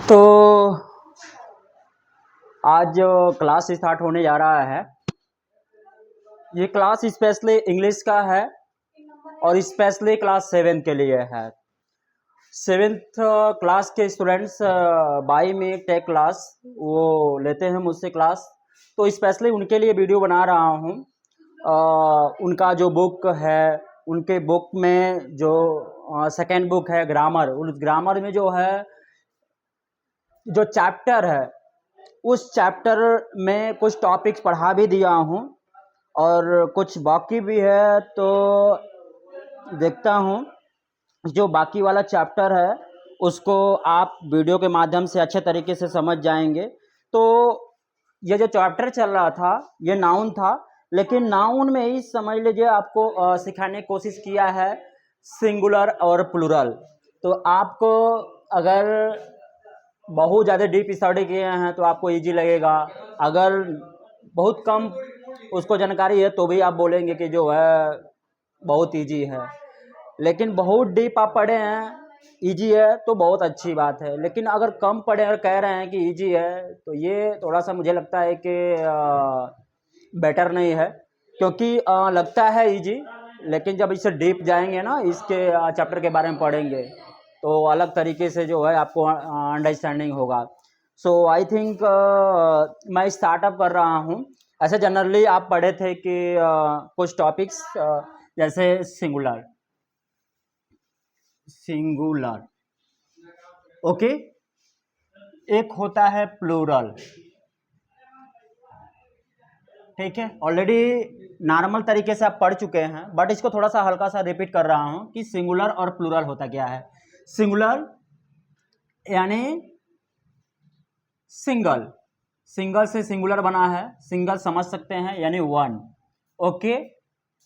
तो आज जो क्लास स्टार्ट होने जा रहा है, ये क्लास स्पेशली इंग्लिश का है और स्पेशली क्लास 7 के लिए है। 7th क्लास के स्टूडेंट्स बाई में टेक क्लास वो लेते हैं मुझसे क्लास, तो स्पेशली उनके लिए वीडियो बना रहा हूँ। उनका जो बुक है, उनके बुक में जो सेकेंड बुक है ग्रामर, उस ग्रामर में जो है जो चैप्टर है, उस चैप्टर में कुछ टॉपिक्स पढ़ा भी दिया हूँ और कुछ बाकी भी है। तो देखता हूँ जो बाकी वाला चैप्टर है उसको आप वीडियो के माध्यम से अच्छे तरीके से समझ जाएंगे। तो ये जो चैप्टर चल रहा था ये नाउन था, लेकिन नाउन में ही समझ लीजिए आपको सिखाने की कोशिश किया है सिंगुलर और प्लूरल। तो आपको अगर बहुत ज़्यादा डीप स्टडी किए हैं तो आपको इजी लगेगा, अगर बहुत कम उसको जानकारी है तो भी आप बोलेंगे कि जो है बहुत इजी है। लेकिन बहुत डीप आप पढ़े हैं, इजी है तो बहुत अच्छी बात है, लेकिन अगर कम पढ़े और कह रहे हैं कि इजी है तो ये थोड़ा सा मुझे लगता है कि बेटर नहीं है, क्योंकि लगता है इजी, लेकिन जब इसे डीप जाएंगे ना, इसके चैप्टर के बारे में पढ़ेंगे तो अलग तरीके से जो है आपको अंडरस्टैंडिंग होगा। सो आई थिंक मैं स्टार्टअप कर रहा हूँ। ऐसे जनरली आप पढ़े थे कि कुछ टॉपिक्स जैसे सिंगुलर ओके, एक होता है प्लूरल, ठीक है, ऑलरेडी नॉर्मल तरीके से आप पढ़ चुके हैं, बट इसको थोड़ा सा हल्का सा रिपीट कर रहा हूं कि सिंगुलर और प्लूरल होता क्या है। सिंगुलर यानी सिंगल, सिंगल से सिंगुलर बना है, सिंगल समझ सकते हैं यानी वन। ओके,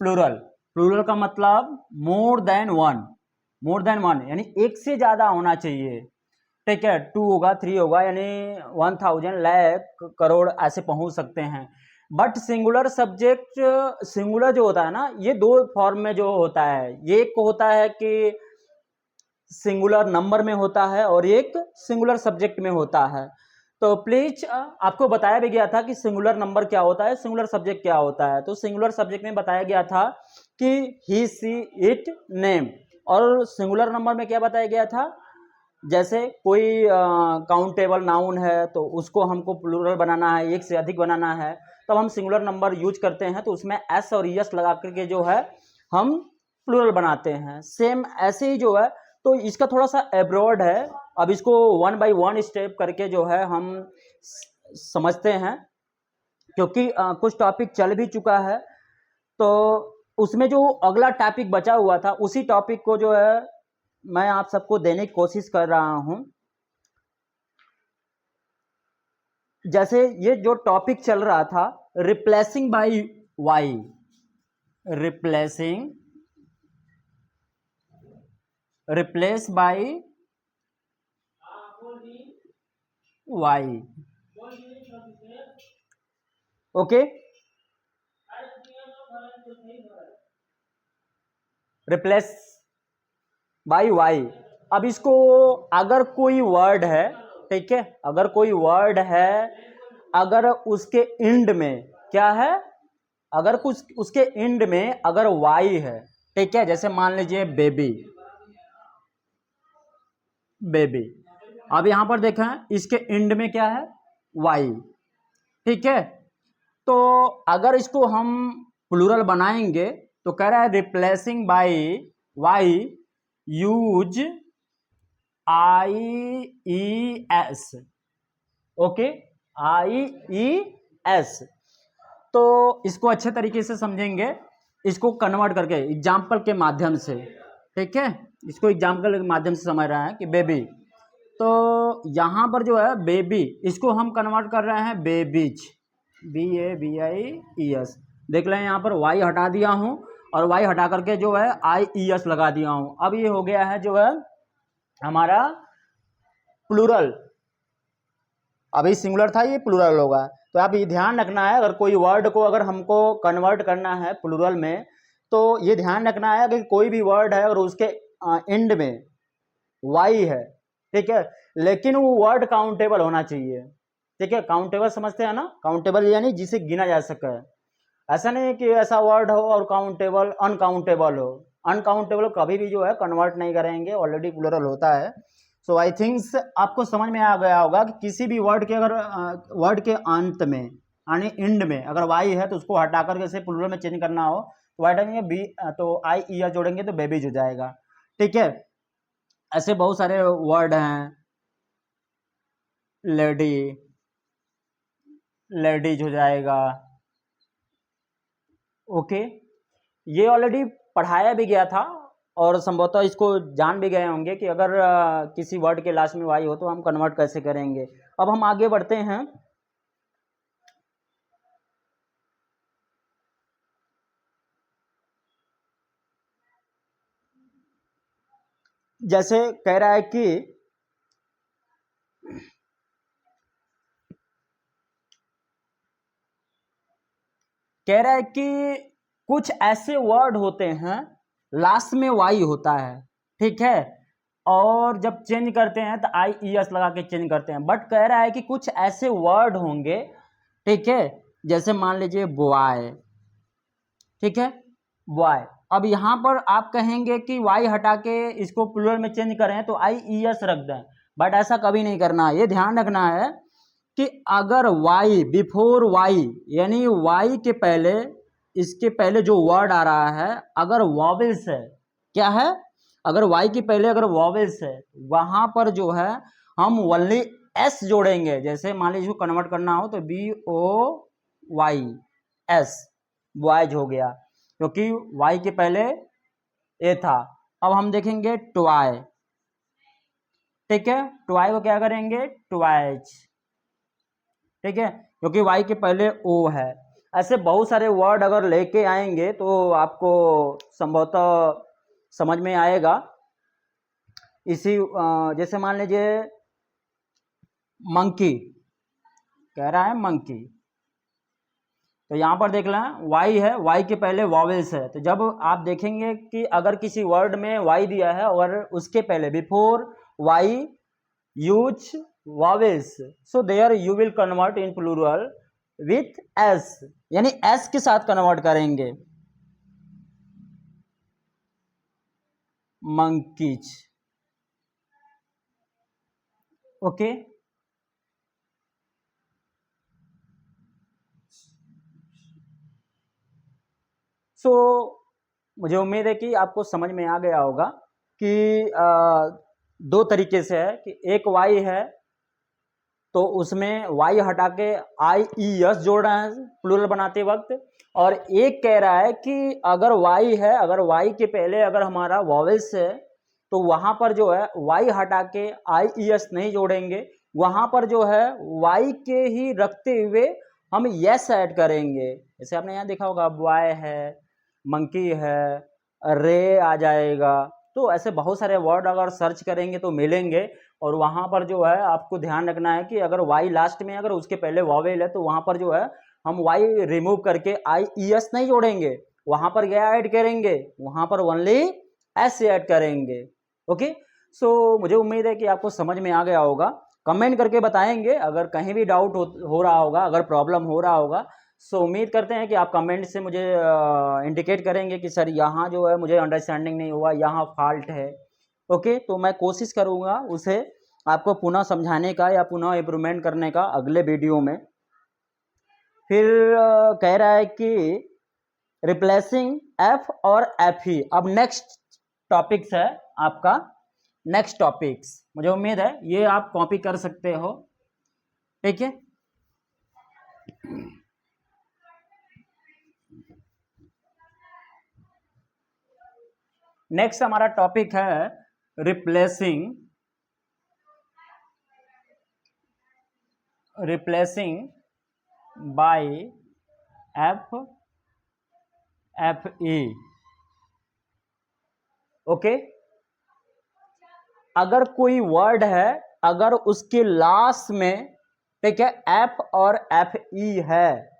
प्लूरल, प्लूरल का मतलब मोर देन वन, मोर देन वन यानी एक से ज्यादा होना चाहिए, ठीक है। 2 होगा, 3 होगा, यानी 1000 लाख करोड़ ऐसे पहुंच सकते हैं। बट सिंगुलर सब्जेक्ट, सिंगुलर जो होता है ना, ये दो फॉर्म में जो होता है, ये एक होता है कि सिंगुलर नंबर में होता है और एक सिंगुलर सब्जेक्ट में होता है। तो प्लीज आपको बताया भी गया था कि सिंगुलर नंबर क्या होता है, सिंगुलर सब्जेक्ट क्या होता है। तो सिंगुलर सब्जेक्ट में बताया गया था कि ही सी इट नेम, और सिंगुलर नंबर में क्या बताया गया था, जैसे कोई काउंटेबल नाउन है तो उसको हमको प्लूरल बनाना है, एक से अधिक बनाना है, तब हम सिंगुलर नंबर यूज करते हैं, तो उसमें एस और यस लगा करके जो है हम प्लूरल बनाते हैं। सेम ऐसे ही जो है, तो इसका थोड़ा सा एब्रॉड है। अब इसको 1 बाय 1 स्टेप करके जो है हम समझते हैं, क्योंकि कुछ टॉपिक चल भी चुका है, तो उसमें जो अगला टॉपिक बचा हुआ था उसी टॉपिक को जो है मैं आप सबको देने की कोशिश कर रहा हूं। जैसे ये जो टॉपिक चल रहा था replacing by Y, replacing, replace by Y, okay, replace by Y. अब इसको अगर कोई वर्ड है, ठीक है, अगर कोई वर्ड है, अगर उसके एंड में क्या है, अगर कुछ उसके एंड में अगर वाई है, ठीक है, जैसे मान लीजिए बेबी, बेबी, अब यहां पर देखें इसके एंड में क्या है, वाई, ठीक है। तो अगर इसको हम प्लूरल बनाएंगे तो कह रहा है replacing by Y use I E S, okay, I E S. तो इसको अच्छे तरीके से समझेंगे, इसको कन्वर्ट करके एग्जाम्पल के माध्यम से, ठीक है, इसको एग्जाम्पल के माध्यम से समझ रहे हैं कि बेबी, तो यहां पर जो है बेबी, इसको हम कन्वर्ट कर रहे हैं बेबीज, BABIES। देख लें यहाँ पर वाई हटा दिया हूं और वाई हटा करके जो है IES लगा दिया हूं। अब ये हो गया है जो है हमारा प्लूरल, अभी सिंगुलर था, ये प्लूरल होगा। तो आप ये ध्यान रखना है, अगर कोई वर्ड को अगर हमको कन्वर्ट करना है प्लूरल में, तो ये ध्यान रखना है कि कोई भी वर्ड है और उसके एंड में वाई है, ठीक है, लेकिन वो वर्ड काउंटेबल होना चाहिए। ठीक है, काउंटेबल समझते हैं ना, काउंटेबल यानी जिसे गिना जा सके। ऐसा नहीं है कि ऐसा वर्ड हो और काउंटेबल अनकाउंटेबल हो। अनकाउंटेबल कभी भी जो है कन्वर्ट नहीं करेंगे, ऑलरेडी प्लूरल होता है। सो आई थिंक्स आपको समझ में आ गया होगा कि किसी भी वर्ड के अगर वर्ड के अंत में यानी इंड में अगर वाई है तो उसको हटा करके इसे प्लूरल में चेंज करना हो तो वाई टाइम बी, तो आई ई जोड़ेंगे तो बेबीज हो जाएगा। ठीक है, ऐसे बहुत सारे वर्ड हैं, लेडी, लेडीज हो जाएगा। ओके, ये ऑलरेडी पढ़ाया भी गया था और संभवतः इसको जान भी गए होंगे कि अगर किसी वर्ड के लास्ट में वाई हो तो हम कन्वर्ट कैसे करेंगे। अब हम आगे बढ़ते हैं। जैसे कह रहा है कि कुछ ऐसे वर्ड होते हैं लास्ट में वाई होता है, ठीक है, और जब चेंज करते हैं तो आई ई एस लगा के चेंज करते हैं। बट कह रहा है कि कुछ ऐसे वर्ड होंगे, ठीक है, जैसे मान लीजिए बॉय, ठीक है, बॉय। अब यहाँ पर आप कहेंगे कि वाई हटा के इसको प्लूरल में चेंज करें तो आई ई एस रख दें, बट ऐसा कभी नहीं करना है। ये ध्यान रखना है कि अगर वाई बिफोर वाई यानी वाई के पहले, इसके पहले जो वर्ड आ रहा है अगर वॉवेल्स है, क्या है, अगर वाई के पहले अगर वॉवेल्स है वहां पर जो है हम ओनली एस जोड़ेंगे। जैसे मान लीजिए कन्वर्ट करना हो तो B O Y S, boys हो गया, क्योंकि वाई के पहले ए था। अब हम देखेंगे ट्वाई, ठीक है, ट्वाई को क्या करेंगे ट्वाइज, ठीक है, क्योंकि वाई के पहले ओ है। ऐसे बहुत सारे वर्ड अगर लेके आएंगे तो आपको संभवतः समझ में आएगा। इसी जैसे मान लीजिए मंकी, कह रहा है मंकी, तो यहाँ पर देख लें वाई है, वाई के पहले वॉवेल्स है, तो जब आप देखेंगे कि अगर किसी वर्ड में वाई दिया है और उसके पहले before Y use vowels, so there you will convert in plural with S, यानी एस के साथ कन्वर्ट करेंगे, मंकीज। ओके, सो मुझे उम्मीद है कि आपको समझ में आ गया होगा कि दो तरीके से है कि एक वाई है तो उसमें वाई हटा के आई ई एस जोड़ रहे हैं प्लूरल बनाते वक्त, और एक कह रहा है कि अगर वाई है, अगर वाई के पहले अगर हमारा वॉवेल्स है तो वहां पर जो है वाई हटा के आई ई एस नहीं जोड़ेंगे, वहां पर जो है वाई के ही रखते हुए हम यस ऐड करेंगे। जैसे आपने यहाँ देखा होगा बॉय है, मंकी है, रे आ जाएगा। तो ऐसे बहुत सारे वर्ड अगर सर्च करेंगे तो मिलेंगे, और वहां पर जो है आपको ध्यान रखना है कि अगर वाई लास्ट में अगर उसके पहले वॉवेल है तो वहां पर जो है हम वाई रिमूव करके आई ई एस नहीं जोड़ेंगे, वहां पर क्या ऐड करेंगे, वहां पर ओनली एस ऐड करेंगे। ओके, सो मुझे उम्मीद है कि आपको समझ में आ गया होगा। कमेंट करके बताएंगे अगर कहीं भी डाउट हो रहा होगा, अगर प्रॉब्लम हो रहा होगा। सो उम्मीद करते हैं कि आप कमेंट से मुझे इंडिकेट करेंगे कि सर यहाँ जो है मुझे अंडरस्टैंडिंग नहीं हुआ, यहाँ फॉल्ट है। ओके, तो मैं कोशिश करूँगा उसे आपको पुनः समझाने का या पुनः इम्प्रूवमेंट करने का अगले वीडियो में। फिर कह रहा है कि रिप्लेसिंग एफ और एफ ही। अब नेक्स्ट टॉपिक्स है आपका, नेक्स्ट टॉपिक्स मुझे उम्मीद है ये आप कॉपी कर सकते हो, ठीक है। नेक्स्ट हमारा टॉपिक है replacing, by F F E. Okay, अगर कोई वर्ड है अगर उसके लास्ट में, ठीक है, एफ और एफ ई है,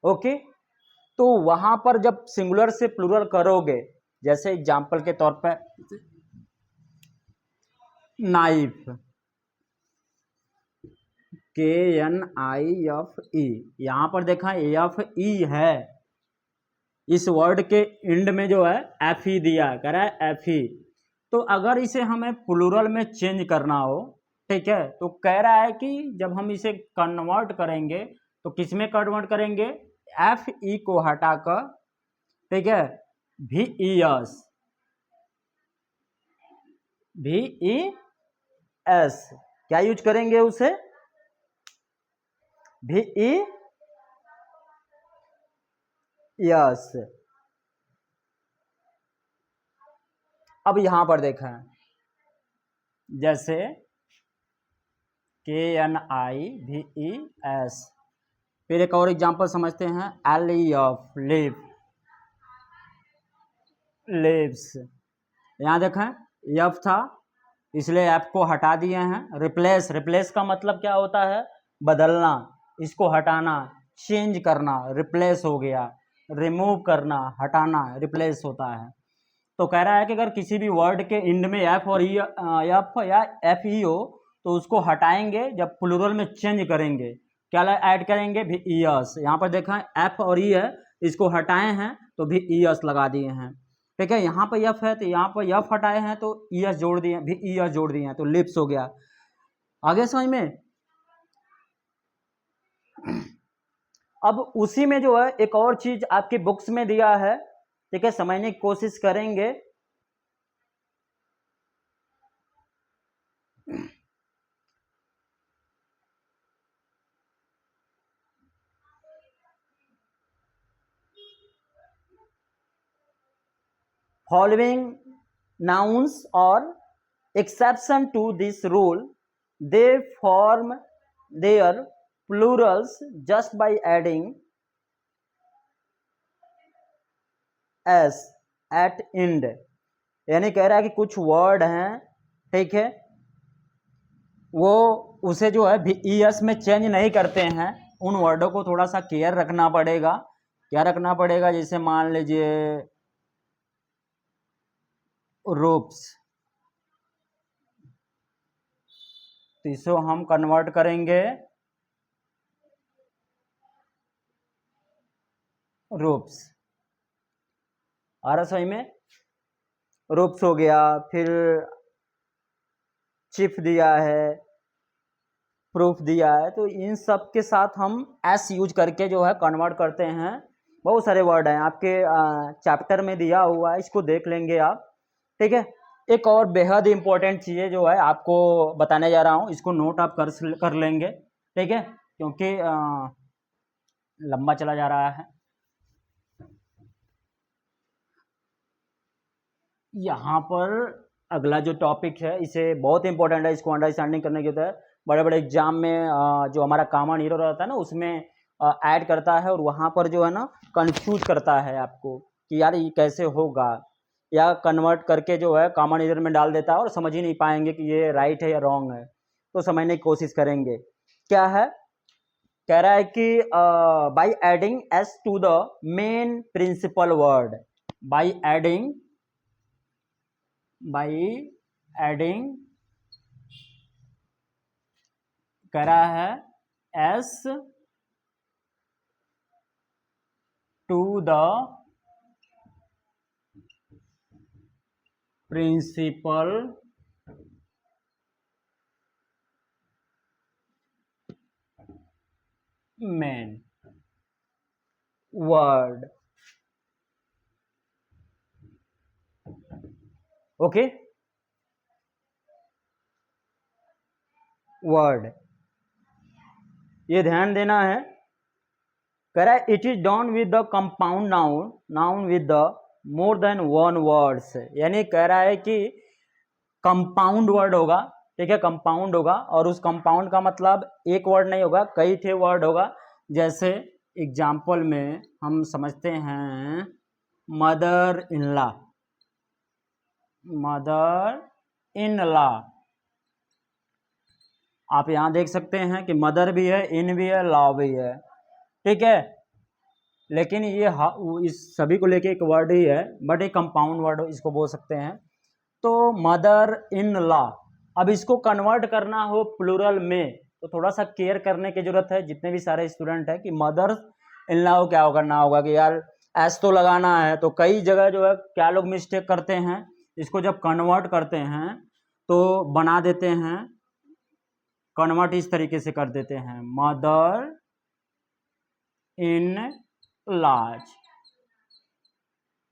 ओके, तो वहां पर जब सिंगुलर से प्लूरल करोगे, जैसे एग्जांपल के तौर पर नाइफ, KNIFE। यहाँ पर देखा FE है, इस वर्ड के एंड में जो है FE दिया, कह रहा है FE। तो अगर इसे हमें प्लूरल में चेंज करना हो, ठीक है, तो कह रहा है कि जब हम इसे कन्वर्ट करेंगे तो किस में कन्वर्ट करेंगे, FE को हटाकर, ठीक है, VES क्या यूज करेंगे उसे, VES। अब यहां पर देखा है, जैसे KNIVES। फिर एक और एग्जांपल समझते हैं, LEF, लिव्स। यहाँ देखें एफ था, इसलिए एफ को हटा दिए हैं। रिप्लेस, रिप्लेस का मतलब क्या होता है, बदलना, इसको हटाना, चेंज करना, रिप्लेस हो गया। रिमूव करना, हटाना, रिप्लेस होता है। तो कह रहा है कि अगर किसी भी वर्ड के एंड में एफ और एफ या एफ ई हो तो उसको हटाएंगे, जब प्लूरल में चेंज करेंगे क्या ऐड करेंगे, भी ईएस। यहाँ पर देखा एफ और ई है, इसको हटाए हैं तो भी ईएस लगा दिए हैं, ठीक है। यहाँ पर एफ है तो यहाँ पर एफ हटाए हैं तो ईएस जोड़ दिए, भी ईएस जोड़ दिए हैं, तो लिप्स हो गया। आगे समझ में। अब उसी में जो है एक और चीज आपकी बुक्स में दिया है, ठीक है, समझने की कोशिश करेंगे। Following nouns or exception to this rule, they form their plurals just by adding s at end। यानी कह रहा है कि कुछ वर्ड हैं, ठीक है, वो उसे जो है ES में चेंज नहीं करते हैं। उन वर्डों को थोड़ा सा केयर रखना पड़ेगा। क्या रखना पड़ेगा, जैसे मान लीजिए रूप्स, तो इसे हम कन्वर्ट करेंगे रूप्स। आ रहा समझ में, रूप्स हो गया। फिर चिफ दिया है, प्रूफ दिया है, तो इन सब के साथ हम एस यूज करके जो है कन्वर्ट करते हैं। बहुत सारे वर्ड हैं आपके चैप्टर में दिया हुआ है, इसको देख लेंगे आप, ठीक है। एक और बेहद इंपॉर्टेंट चीज़ें जो है आपको बताने जा रहा हूँ, इसको नोट आप कर लेंगे, ठीक है, क्योंकि लंबा चला जा रहा है। यहाँ पर अगला जो टॉपिक है, इसे बहुत इंपॉर्टेंट है, इसको अंडरस्टैंडिंग करने की होता है। बड़े बड़े एग्जाम में जो हमारा कॉमन हीरो रहता है ना, उसमें ऐड करता है और वहाँ पर जो है ना कंफ्यूज करता है आपको कि यार ये कैसे होगा, या कन्वर्ट करके जो है कॉमन ईरर में डाल देता है और समझ ही नहीं पाएंगे कि ये राइट है या रॉन्ग है। तो समझने की कोशिश करेंगे। क्या है, कह रहा है कि by adding S to the main principal word, by adding कह रहा है S to the principal main word, okay, word, ये ध्यान देना है। कह रहा है it is done with the compound noun, noun with the more than one words. यानी कह रहा है कि कंपाउंड वर्ड होगा, ठीक है, कंपाउंड होगा, और उस कंपाउंड का मतलब एक वर्ड नहीं होगा, कई थे वर्ड होगा। जैसे एग्जाम्पल में हम समझते हैं mother in law, mother in law, आप यहां देख सकते हैं कि मदर भी है, इन भी है, लॉ भी है, ठीक है, लेकिन ये इस सभी को लेके एक वर्ड ही है, बट एक कंपाउंड वर्ड इसको बोल सकते हैं। तो मदर इन लॉ, अब इसको कन्वर्ट करना हो प्लूरल में तो थोड़ा सा केयर करने की जरूरत है, जितने भी सारे स्टूडेंट हैं, कि मदर्स इन लॉ क्या करना होगा कि यार एस तो लगाना है। तो कई जगह जो है क्या लोग मिस्टेक करते हैं, इसको जब कन्वर्ट करते हैं तो बना देते हैं, कन्वर्ट इस तरीके से कर देते हैं, मदर इन लाज,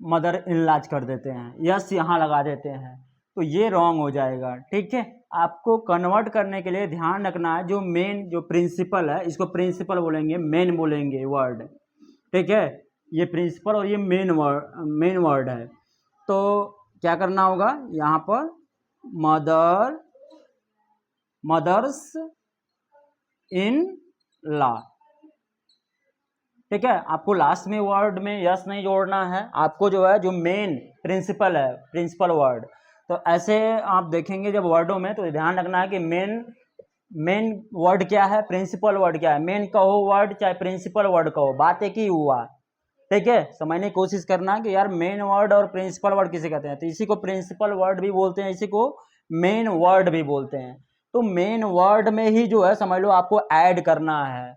मदर इन लाज कर देते हैं, यस यहाँ लगा देते हैं, तो ये रॉन्ग हो जाएगा। ठीक है, आपको कन्वर्ट करने के लिए ध्यान रखना है जो मेन जो प्रिंसिपल है, इसको प्रिंसिपल बोलेंगे, मेन बोलेंगे वर्ड। ठीक है, ये प्रिंसिपल और ये मेन वर्ड है। तो क्या करना होगा यहाँ पर, मदर्स इन लॉ। ठीक है, आपको लास्ट में वर्ड में यस नहीं जोड़ना है, आपको जो है जो मेन प्रिंसिपल है, प्रिंसिपल वर्ड। तो ऐसे आप देखेंगे जब वर्डों में तो ध्यान रखना है कि मेन वर्ड क्या है, प्रिंसिपल वर्ड क्या है। मेन कहो वर्ड चाहे प्रिंसिपल वर्ड कहो, बात एक ही हुआ। ठीक है, समझने की कोशिश करना कि यार मेन वर्ड और प्रिंसिपल वर्ड किसे कहते हैं। तो इसी को प्रिंसिपल वर्ड भी बोलते हैं, इसी को मेन वर्ड भी बोलते हैं। तो मेन वर्ड में ही जो है समझ लो आपको ऐड करना है।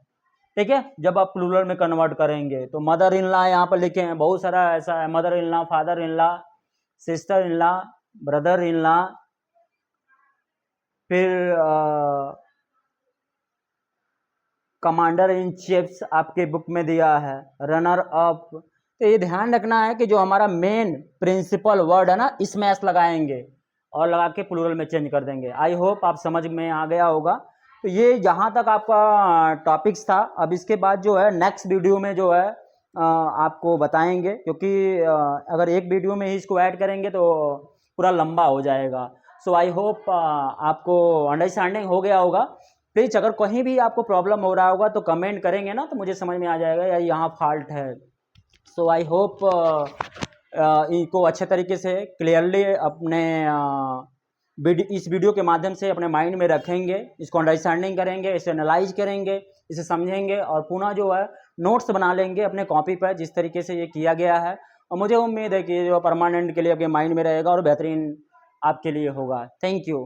ठीक है, जब आप प्लूरल में कन्वर्ट करेंगे तो मदर इन लॉ यहाँ पर लिखे हैं, बहुत सारा ऐसा है, mother in law, father in law, sister in law, brother in law, फिर कमांडर इन चीफ्स आपके बुक में दिया है, रनर अप। तो ये ध्यान रखना है कि जो हमारा मेन प्रिंसिपल वर्ड है ना, इसमें एस लगाएंगे और लगा के प्लूरल में चेंज कर देंगे। आई होप आप समझ में आ गया होगा। तो ये यहाँ तक आपका टॉपिक्स था। अब इसके बाद जो है नेक्स्ट वीडियो में जो है आपको बताएंगे, क्योंकि अगर एक वीडियो में ही इसको ऐड करेंगे तो पूरा लंबा हो जाएगा। सो आई होप आपको अंडरस्टैंडिंग हो गया होगा। प्लीज़ अगर कहीं भी आपको प्रॉब्लम हो रहा होगा तो कमेंट करेंगे ना, तो मुझे समझ में आ जाएगा यार यहाँ फॉल्ट है। सो आई होप इनको अच्छे तरीके से क्लियरली अपने इस वीडियो के माध्यम से अपने माइंड में रखेंगे, इसको अंडरस्टैंडिंग करेंगे, इसे एनालाइज करेंगे, इसे समझेंगे और पुनः जो है नोट्स बना लेंगे अपने कॉपी पर, जिस तरीके से ये किया गया है। और मुझे उम्मीद है कि जो परमानेंट के लिए आपके माइंड में रहेगा और बेहतरीन आपके लिए होगा। Thank you.